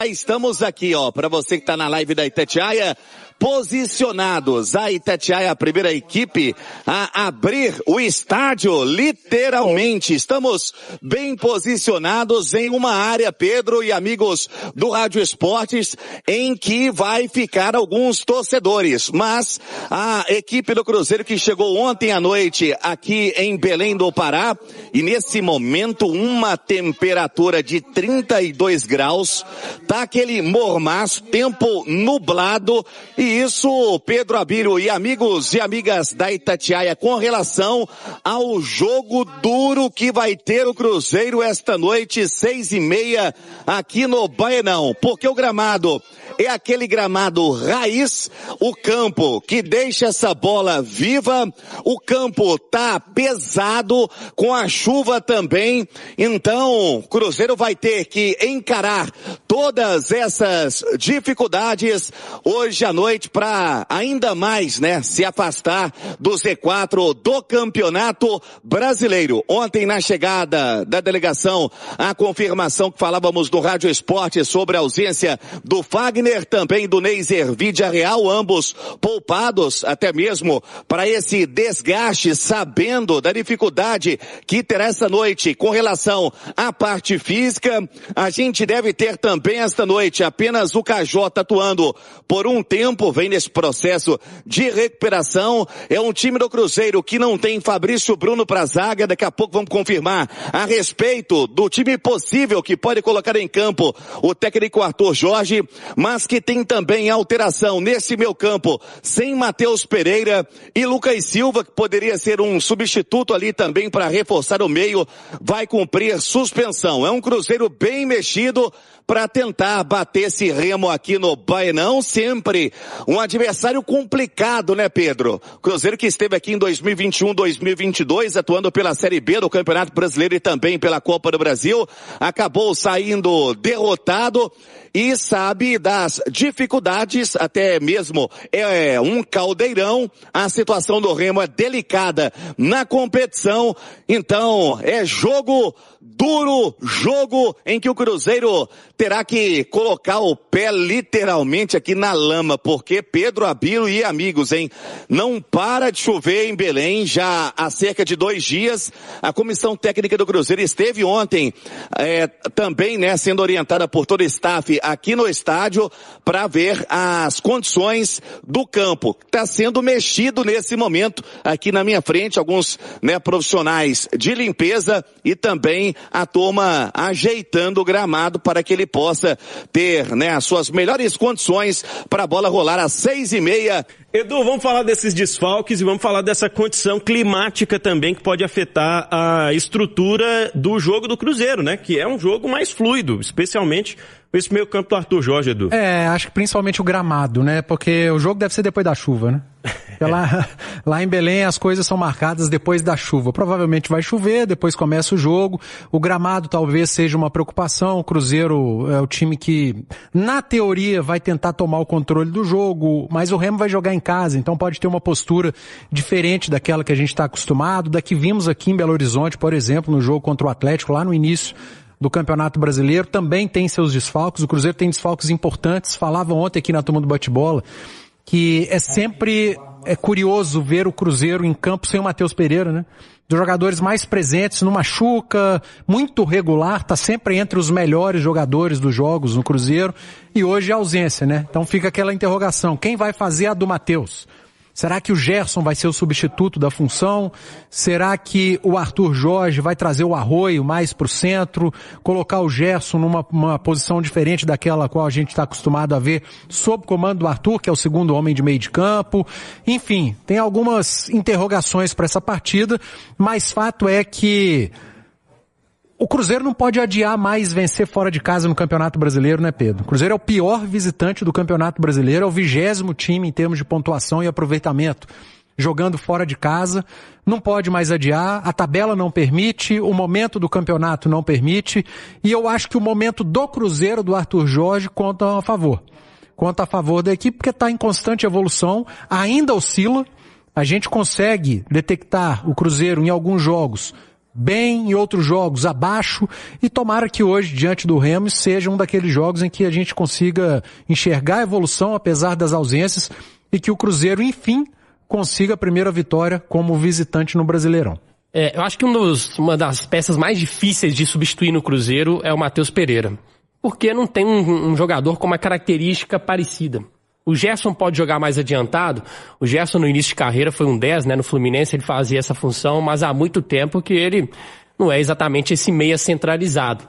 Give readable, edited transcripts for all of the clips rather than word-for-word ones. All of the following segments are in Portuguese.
Estamos aqui, para você que está na live da Itatiaia, posicionados. A Itatiaia, a primeira equipe a abrir o estádio, literalmente. Estamos bem posicionados em uma área, Pedro e amigos do Rádio Esportes, em que vai ficar alguns torcedores. Mas a equipe do Cruzeiro que chegou ontem à noite aqui em Belém do Pará, e nesse momento uma temperatura de 32 graus, tá aquele mormaço, tempo nublado, e isso, Pedro Abílio e amigos e amigas da Itatiaia, com relação ao jogo duro que vai ter o Cruzeiro esta noite, 6h30, aqui no Baenão, porque o gramado é aquele gramado raiz, o campo que deixa essa bola viva, o campo tá pesado, com a chuva também, então o Cruzeiro vai ter que encarar todas essas dificuldades hoje à noite para ainda mais, se afastar do Z4 do Campeonato Brasileiro. Ontem, na chegada da delegação, a confirmação que falávamos no Rádio Esporte sobre a ausência do Fagner, também do Neiser Vidiarreal, ambos poupados até mesmo para esse desgaste, sabendo da dificuldade que terá essa noite com relação à parte física. A gente deve ter também esta noite apenas o KJ atuando por um tempo, vem nesse processo de recuperação. É um time do Cruzeiro que não tem Fabrício Bruno para zaga, daqui a pouco vamos confirmar a respeito do time possível que pode colocar em campo o técnico Arthur Jorge, mas que tem também alteração nesse meio campo, sem Matheus Pereira e Lucas Silva, que poderia ser um substituto ali também para reforçar o meio, vai cumprir suspensão. É um Cruzeiro bem mexido para tentar bater esse Remo aqui no Baenão, sempre um adversário complicado, né, Pedro? Cruzeiro que esteve aqui em 2021, 2022, atuando pela Série B do Campeonato Brasileiro e também pela Copa do Brasil, acabou saindo derrotado e sabe das dificuldades, até mesmo é um caldeirão, a situação do Remo é delicada na competição, então é jogo duro, jogo em que o Cruzeiro terá que colocar o pé literalmente aqui na lama, porque Pedro Abílio e amigos, não para de chover em Belém já há cerca de 2 dias. A comissão técnica do Cruzeiro esteve ontem também, sendo orientada por todo o staff aqui no estádio para ver as condições do campo. Está sendo mexido nesse momento aqui na minha frente, alguns profissionais de limpeza e também a turma ajeitando o gramado para que ele possa ter as suas melhores condições para a bola rolar às 6h30. Edu, vamos falar desses desfalques e vamos falar dessa condição climática também que pode afetar a estrutura do jogo do Cruzeiro, que é um jogo mais fluido, especialmente esse meio campo do Arthur Jorge, Edu. Acho que principalmente o gramado, porque o jogo deve ser depois da chuva, Lá em Belém as coisas são marcadas depois da chuva. Provavelmente vai chover, depois começa o jogo. O gramado talvez seja uma preocupação. O Cruzeiro é o time que, na teoria, vai tentar tomar o controle do jogo, mas o Remo vai jogar em casa, então pode ter uma postura diferente daquela que a gente está acostumado, da que vimos aqui em Belo Horizonte, por exemplo, no jogo contra o Atlético, lá no início do Campeonato Brasileiro. Também tem seus desfalques. O Cruzeiro tem desfalques importantes. Falava ontem aqui na turma do bate-bola que é sempre curioso ver o Cruzeiro em campo sem o Matheus Pereira, Dos jogadores mais presentes, não machuca, muito regular, tá sempre entre os melhores jogadores dos jogos no Cruzeiro, e hoje é ausência, Então fica aquela interrogação, quem vai fazer a do Matheus? Será que o Gerson vai ser o substituto da função? Será que o Arthur Jorge vai trazer o Arroio mais para o centro? Colocar o Gerson numa posição diferente daquela a qual a gente está acostumado a ver sob comando do Arthur, que é o segundo homem de meio de campo? Enfim, tem algumas interrogações para essa partida, mas fato é que o Cruzeiro não pode adiar mais vencer fora de casa no Campeonato Brasileiro, Pedro? O Cruzeiro é o pior visitante do Campeonato Brasileiro, é o 20º time em termos de pontuação e aproveitamento, jogando fora de casa. Não pode mais adiar, a tabela não permite, o momento do campeonato não permite, e eu acho que o momento do Cruzeiro, do Arthur Jorge, conta a favor. Conta a favor da equipe, porque está em constante evolução, ainda oscila. A gente consegue detectar o Cruzeiro em alguns jogos bem, em outros jogos abaixo, e tomara que hoje, diante do Remo, seja um daqueles jogos em que a gente consiga enxergar a evolução, apesar das ausências, e que o Cruzeiro, enfim, consiga a primeira vitória como visitante no Brasileirão. Eu acho que uma das peças mais difíceis de substituir no Cruzeiro é o Matheus Pereira, porque não tem um jogador com uma característica parecida. O Gerson pode jogar mais adiantado. O Gerson no início de carreira foi um 10, né? No Fluminense ele fazia essa função, mas há muito tempo que ele não é exatamente esse meia centralizado.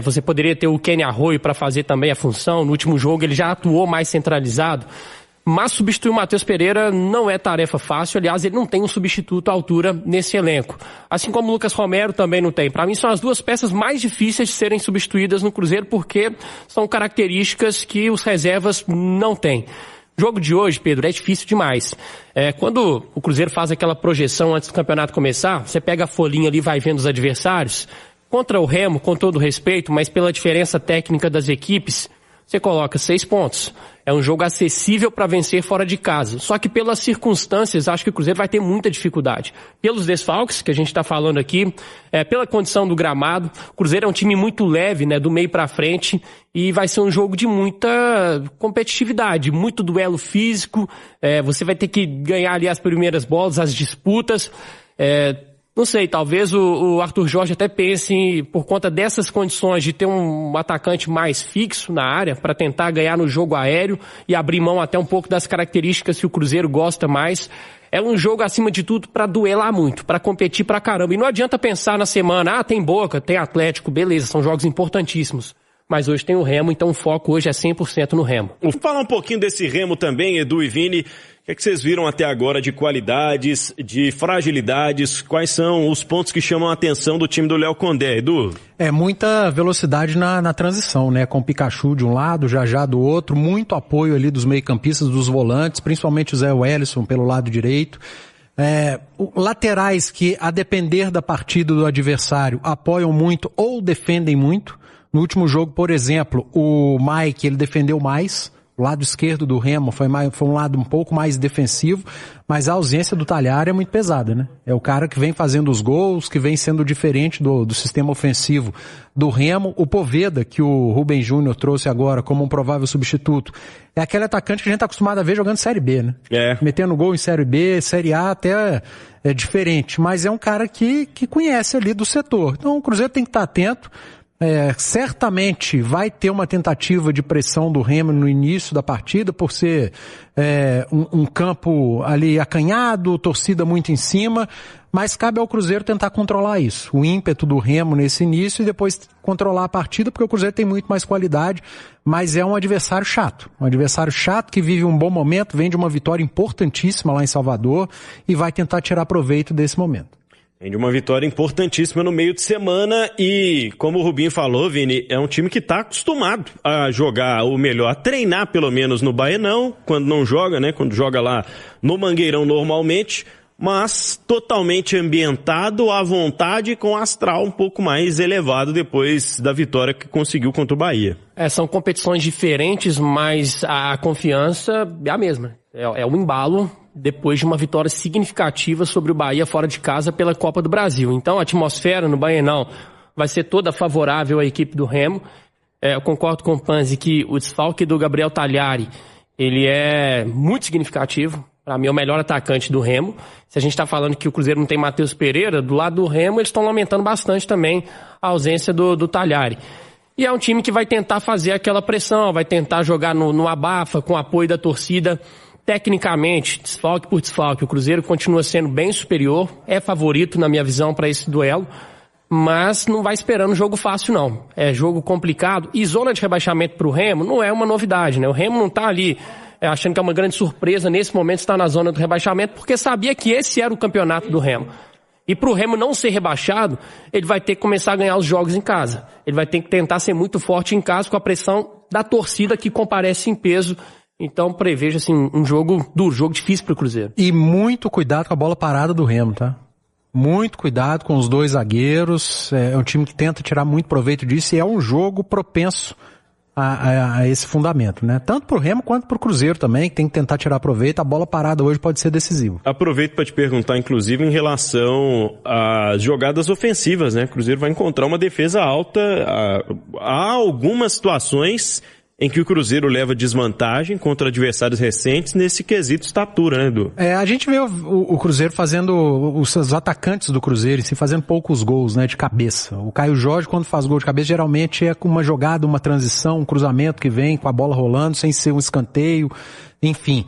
Você poderia ter o Kenny Arroyo para fazer também a função. No último jogo ele já atuou mais centralizado. Mas substituir o Matheus Pereira não é tarefa fácil. Aliás, ele não tem um substituto à altura nesse elenco. Assim como o Lucas Romero também não tem. Para mim, são as duas peças mais difíceis de serem substituídas no Cruzeiro, porque são características que os reservas não têm. O jogo de hoje, Pedro, é difícil demais. Quando o Cruzeiro faz aquela projeção antes do campeonato começar, você pega a folhinha ali e vai vendo os adversários. Contra o Remo, com todo respeito, mas pela diferença técnica das equipes, você coloca 6 pontos. É um jogo acessível para vencer fora de casa. Só que pelas circunstâncias, acho que o Cruzeiro vai ter muita dificuldade. Pelos desfalques que a gente está falando aqui, pela condição do gramado, o Cruzeiro é um time muito leve, né, do meio para frente, e vai ser um jogo de muita competitividade, muito duelo físico. Você vai ter que ganhar ali as primeiras bolas, as disputas. Não sei, talvez o Arthur Jorge até pense, por conta dessas condições de ter um atacante mais fixo na área, para tentar ganhar no jogo aéreo e abrir mão até um pouco das características que o Cruzeiro gosta mais. É um jogo, acima de tudo, para duelar muito, para competir pra caramba. E não adianta pensar na semana, tem Boca, tem Atlético, beleza, são jogos importantíssimos. Mas hoje tem o Remo, então o foco hoje é 100% no Remo. Vamos falar um pouquinho desse Remo também, Edu e Vini. O que é que vocês viram até agora de qualidades, de fragilidades? Quais são os pontos que chamam a atenção do time do Léo Condé, Edu? Muita velocidade na transição, né? Com o Pikachu de um lado, já do outro, muito apoio ali dos meio-campistas, dos volantes, principalmente o Zé Wellison pelo lado direito. Laterais que, a depender da partida do adversário, apoiam muito ou defendem muito. No último jogo, por exemplo, o Mike, ele defendeu mais. O lado esquerdo do Remo foi um lado um pouco mais defensivo, mas a ausência do Talhari é muito pesada, né? É o cara que vem fazendo os gols, que vem sendo diferente do sistema ofensivo do Remo. O Poveda, que o Rubem Júnior trouxe agora como um provável substituto, é aquele atacante que a gente está acostumado a ver jogando Série B, né? Metendo gol em Série B, Série A até é diferente, mas é um cara que conhece ali do setor. Então o Cruzeiro tem que estar atento. Certamente vai ter uma tentativa de pressão do Remo no início da partida, por ser um campo ali acanhado, torcida muito em cima, mas cabe ao Cruzeiro tentar controlar isso, o ímpeto do Remo nesse início e depois controlar a partida, porque o Cruzeiro tem muito mais qualidade, mas é um adversário chato que vive um bom momento, vem de uma vitória importantíssima lá em Salvador e vai tentar tirar proveito desse momento. Tem de uma vitória importantíssima no meio de semana e, como o Rubinho falou, Vini, é um time que está acostumado a jogar o melhor, a treinar pelo menos no Baenão, quando não joga, né? Quando joga lá no Mangueirão normalmente, mas totalmente ambientado, à vontade, com astral um pouco mais elevado depois da vitória que conseguiu contra o Bahia. São competições diferentes, mas a confiança é a mesma. É um embalo depois de uma vitória significativa sobre o Bahia fora de casa pela Copa do Brasil. Então a atmosfera no Baenão vai ser toda favorável à equipe do Remo. Eu concordo com o Panzi que o desfalque do Gabriel Talhari, ele é muito significativo. Para mim é o melhor atacante do Remo. Se a gente está falando que o Cruzeiro não tem Matheus Pereira, do lado do Remo eles estão lamentando bastante também a ausência do Talhari. E é um time que vai tentar fazer aquela pressão, vai tentar jogar no abafa, com o apoio da torcida. Tecnicamente, desfalque por desfalque, o Cruzeiro continua sendo bem superior, é favorito na minha visão para esse duelo, mas não vai esperando jogo fácil não. É jogo complicado e zona de rebaixamento para o Remo não é uma novidade, né? O Remo não está ali achando que é uma grande surpresa nesse momento estar na zona do rebaixamento, porque sabia que esse era o campeonato do Remo. E para o Remo não ser rebaixado, ele vai ter que começar a ganhar os jogos em casa. Ele vai ter que tentar ser muito forte em casa com a pressão da torcida que comparece em peso. Então prevejo assim, um jogo duro, jogo difícil para o Cruzeiro. E muito cuidado com a bola parada do Remo, tá? Muito cuidado com os dois zagueiros. É um time que tenta tirar muito proveito disso e é um jogo propenso a esse fundamento, né? Tanto pro Remo quanto pro Cruzeiro também, que tem que tentar tirar proveito. A bola parada hoje pode ser decisiva. Aproveito para te perguntar, inclusive, em relação às jogadas ofensivas, né? O Cruzeiro vai encontrar uma defesa alta. Há algumas situações em que o Cruzeiro leva desvantagem contra adversários recentes nesse quesito estatura, né, Edu? A gente vê o Cruzeiro fazendo, os atacantes do Cruzeiro, assim, fazendo poucos gols, né, de cabeça. O Caio Jorge, quando faz gol de cabeça, geralmente é com uma jogada, uma transição, um cruzamento que vem com a bola rolando, sem ser um escanteio, enfim.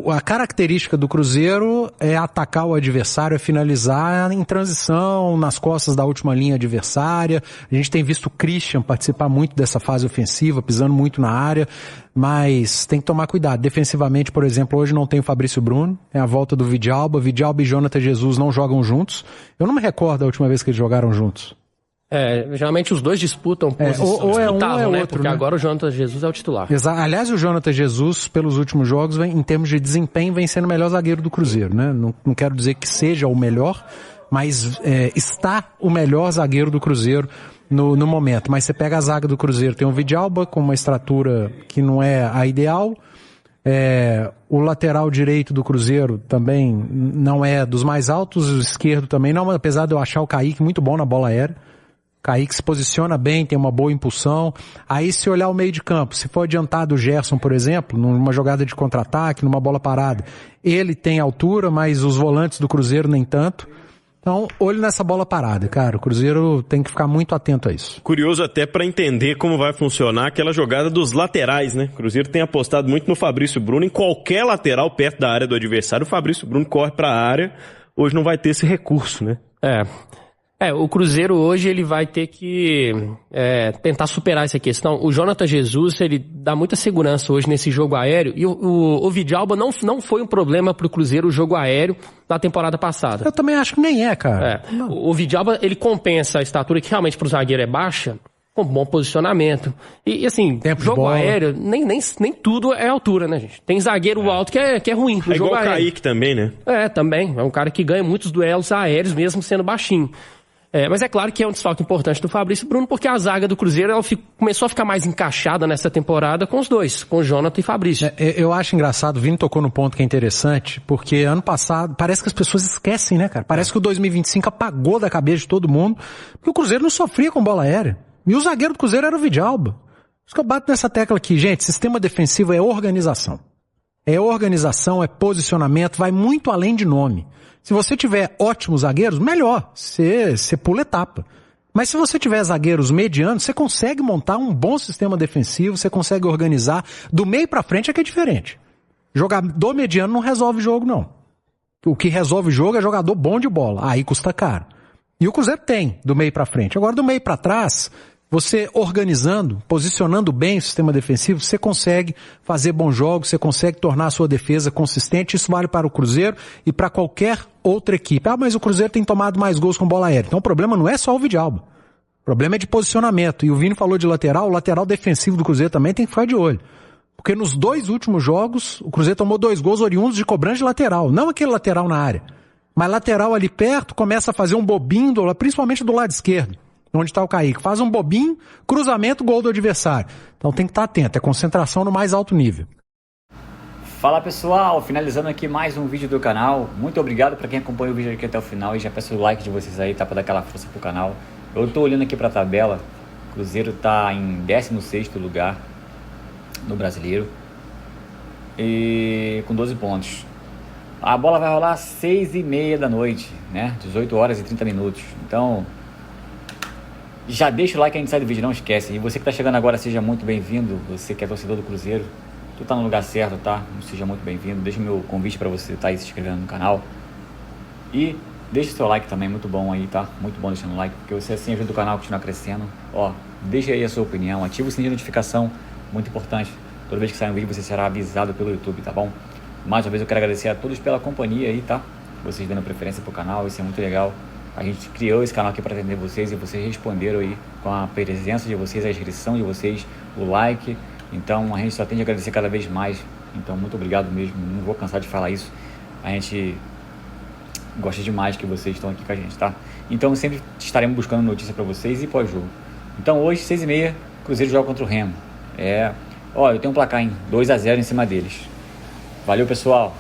A característica do Cruzeiro é atacar o adversário, é finalizar em transição, nas costas da última linha adversária. A gente tem visto o Christian participar muito dessa fase ofensiva, pisando muito na área, mas tem que tomar cuidado. Defensivamente, por exemplo, hoje não tem o Fabrício Bruno, é a volta do Vidalba. Vidalba e Jonathan Jesus não jogam juntos. Eu não me recordo da última vez que eles jogaram juntos. Geralmente os dois disputam posição, ou é um ou é né? outro, Porque né? agora o Jonathan Jesus é o titular. Aliás, o Jonathan Jesus, pelos últimos jogos, em termos de desempenho, vem sendo o melhor zagueiro do Cruzeiro, né? Não quero dizer que seja o melhor, mas está o melhor zagueiro do Cruzeiro no momento. Mas você pega a zaga do Cruzeiro, tem o Vidalba com uma estrutura que não é a ideal. O lateral direito do Cruzeiro também não é dos mais altos, o esquerdo também não, apesar de eu achar o Kaique muito bom na bola aérea. Kaique se posiciona bem, tem uma boa impulsão. Aí se olhar o meio de campo, se for adiantado o Gerson, por exemplo, numa jogada de contra-ataque, numa bola parada, ele tem altura, mas os volantes do Cruzeiro nem tanto. Então, olho nessa bola parada, cara. O Cruzeiro tem que ficar muito atento a isso. Curioso até para entender como vai funcionar aquela jogada dos laterais, né? O Cruzeiro tem apostado muito no Fabrício Bruno. Em qualquer lateral perto da área do adversário, o Fabrício Bruno corre para a área. Hoje não vai ter esse recurso, né? O Cruzeiro hoje ele vai ter que tentar superar essa questão. O Jonathan Jesus, ele dá muita segurança hoje nesse jogo aéreo, e o Vidalba não foi um problema pro Cruzeiro o jogo aéreo na temporada passada. Eu também acho que nem cara. O Vidalba, ele compensa a estatura que realmente pro zagueiro é baixa, com bom posicionamento. E assim, jogo aéreo, nem tudo é altura, né, gente? Tem zagueiro alto que é ruim no jogo aéreo. Igual o Kaique também, né? Também. É um cara que ganha muitos duelos aéreos, mesmo sendo baixinho. Mas é claro que é um desfalque importante do Fabrício Bruno, porque a zaga do Cruzeiro começou a ficar mais encaixada nessa temporada com os dois, com o Jonathan e Fabrício. Eu acho engraçado, o Vini tocou no ponto que é interessante, porque ano passado, parece que as pessoas esquecem, né, cara? Parece que o 2025 apagou da cabeça de todo mundo, porque o Cruzeiro não sofria com bola aérea. E o zagueiro do Cruzeiro era o Vidalba. Por isso que eu bato nessa tecla aqui, gente, sistema defensivo é organização. É organização, é posicionamento, vai muito além de nome. Se você tiver ótimos zagueiros, melhor, você pula etapa. Mas se você tiver zagueiros medianos, você consegue montar um bom sistema defensivo, você consegue organizar. Do meio pra frente é que é diferente. Jogador mediano não resolve jogo, não. O que resolve jogo é jogador bom de bola. Aí custa caro. E o Cruzeiro tem, do meio pra frente. Agora, do meio pra trás, você organizando, posicionando bem o sistema defensivo, você consegue fazer bons jogos, você consegue tornar a sua defesa consistente. Isso vale para o Cruzeiro e para qualquer outra equipe. Mas o Cruzeiro tem tomado mais gols com bola aérea. Então o problema não é só o Vidalba. O problema é de posicionamento. E o Vini falou de lateral, o lateral defensivo do Cruzeiro também tem que ficar de olho. Porque nos 2 últimos jogos, o Cruzeiro tomou 2 gols oriundos de cobrança de lateral. Não aquele lateral na área. Mas lateral ali perto, começa a fazer um bobinho, principalmente do lado esquerdo. Onde está o Kaique. Faz um bobinho, cruzamento, gol do adversário. Então tem que estar atento, é concentração no mais alto nível. Fala pessoal, finalizando aqui mais um vídeo do canal. Muito obrigado para quem acompanha o vídeo aqui até o final e já peço o like de vocês aí, tá, para dar aquela força pro canal. Eu tô olhando aqui para a tabela, o Cruzeiro tá em 16º lugar no Brasileiro e com 12 pontos. A bola vai rolar às 6h30 da noite, né? 18 horas e 30 minutos. Então, já deixa o like aí no sai do vídeo, não esquece. E você que tá chegando agora, seja muito bem-vindo. Você que é torcedor do Cruzeiro, tu tá no lugar certo, tá? Seja muito bem-vindo. Deixa o meu convite para você estar aí se inscrevendo no canal. E deixa o seu like também, muito bom aí, tá? Muito bom deixando o like, porque você assim ajuda o canal a continuar crescendo. Ó, deixa aí a sua opinião, ativa o sininho de notificação, muito importante. Toda vez que sair um vídeo você será avisado pelo YouTube, tá bom? Mais uma vez eu quero agradecer a todos pela companhia aí, tá? Vocês dando preferência pro canal, isso é muito legal. A gente criou esse canal aqui para atender vocês e vocês responderam aí com a presença de vocês, a inscrição de vocês, o like. Então a gente só tem de agradecer cada vez mais. Então muito obrigado mesmo, não vou cansar de falar isso. A gente gosta demais que vocês estão aqui com a gente, tá? Então sempre estaremos buscando notícia para vocês e pós-jogo. Então hoje, 6h30, Cruzeiro joga contra o Remo. Ó, eu tenho um placar em 2-0 em cima deles. Valeu, pessoal.